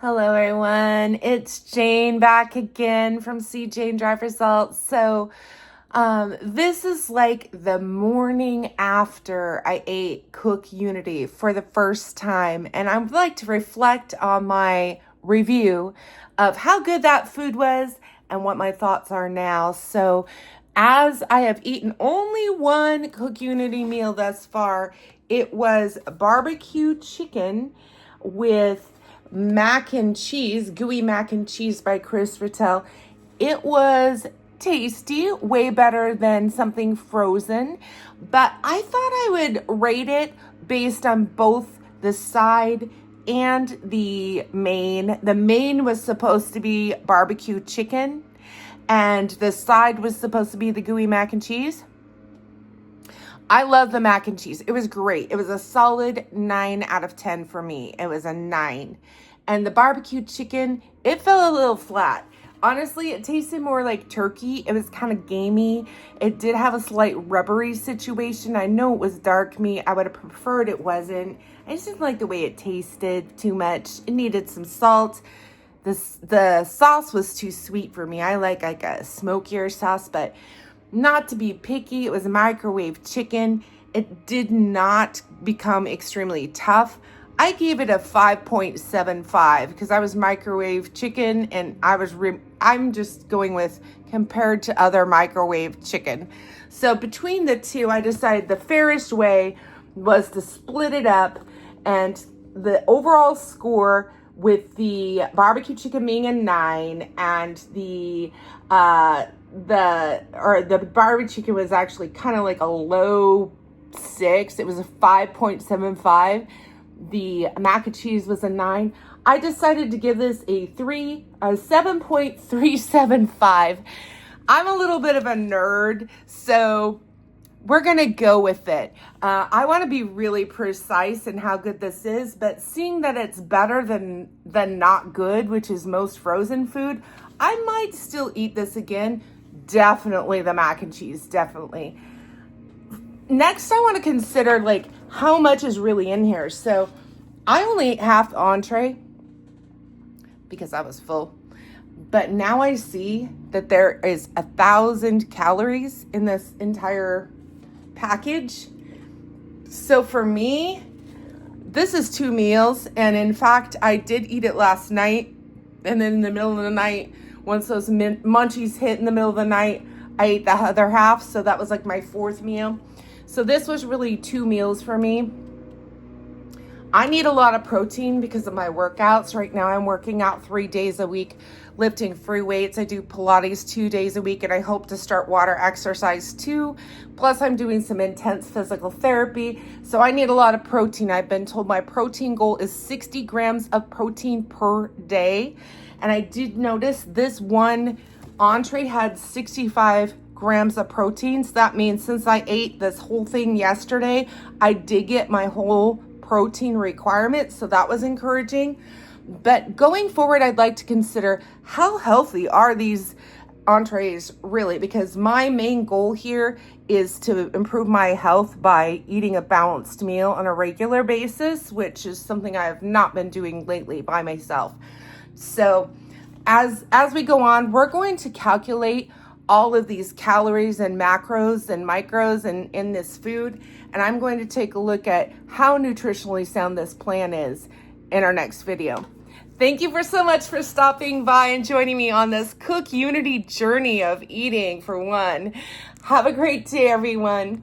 Hello, everyone. It's Jane back again from C. Jane Drive Results. This is like the morning after I ate Cook Unity for the first time, and I would like to reflect on my review of how good that food was and what my thoughts are now. So, as I have eaten only one Cook Unity meal thus far, it was barbecue chicken with mac and cheese, Gooey mac and cheese by Chris Rattel. It was tasty, way better than something frozen, but I thought I would rate it based on both the side and the main. The main was supposed to be barbecue chicken, and the side was supposed to be the Gooey mac and cheese. I love the mac and cheese. It was great. It was a solid 9 out of 10 for me. It was a 9. And the barbecue chicken, it fell a little flat. Honestly, it tasted more like turkey. It was kind of gamey. It did have a slight rubbery situation. I know it was dark meat. I would have preferred it wasn't. I just didn't like the way it tasted too much. It needed some salt. The sauce was too sweet for me. I like a smokier sauce, but not to be picky, it was microwave chicken. It did not become extremely tough. I gave it a 5.75 because I was microwave chicken, and I'm just going with compared to other microwave chicken. So between the two, I decided the fairest way was to split it up, and the overall score with the barbecue chicken being a 9 and the barbecue chicken was actually kind of like a low 6. It was a 5.75. The mac and cheese was a 9. I decided to give this a 7.375. I'm a little bit of a nerd, so we're gonna go with it. I want to be really precise in how good this is, but seeing that it's better than not good, which is most frozen food, I might still eat this again. Definitely the mac and cheese, definitely. Next, I want to consider like how much is really in here. So I only ate half the entree because I was full. But now I see that there is 1,000 calories in this entire package. So for me, this is 2 meals. And in fact, I did eat it last night. And then in the middle of the night, once those munchies hit in the middle of the night, I ate the other half. So that was like my 4th meal. So this was really 2 meals for me. I need a lot of protein because of my workouts. Right now I'm working out 3 days a week, lifting free weights. I do Pilates 2 days a week, and I hope to start water exercise too. Plus I'm doing some intense physical therapy. So I need a lot of protein. I've been told my protein goal is 60 grams of protein per day. And I did notice this one entree had 65 grams of protein. So that means since I ate this whole thing yesterday, I did get my whole protein requirement. So that was encouraging. But going forward, I'd like to consider how healthy are these entrees really, because my main goal here is to improve my health by eating a balanced meal on a regular basis, which is something I have not been doing lately by myself. So as we go on, we're going to calculate all of these calories and macros and micros in this food. And I'm going to take a look at how nutritionally sound this plan is in our next video. Thank you so much for stopping by and joining me on this Cook Unity journey of eating for one. Have a great day, everyone.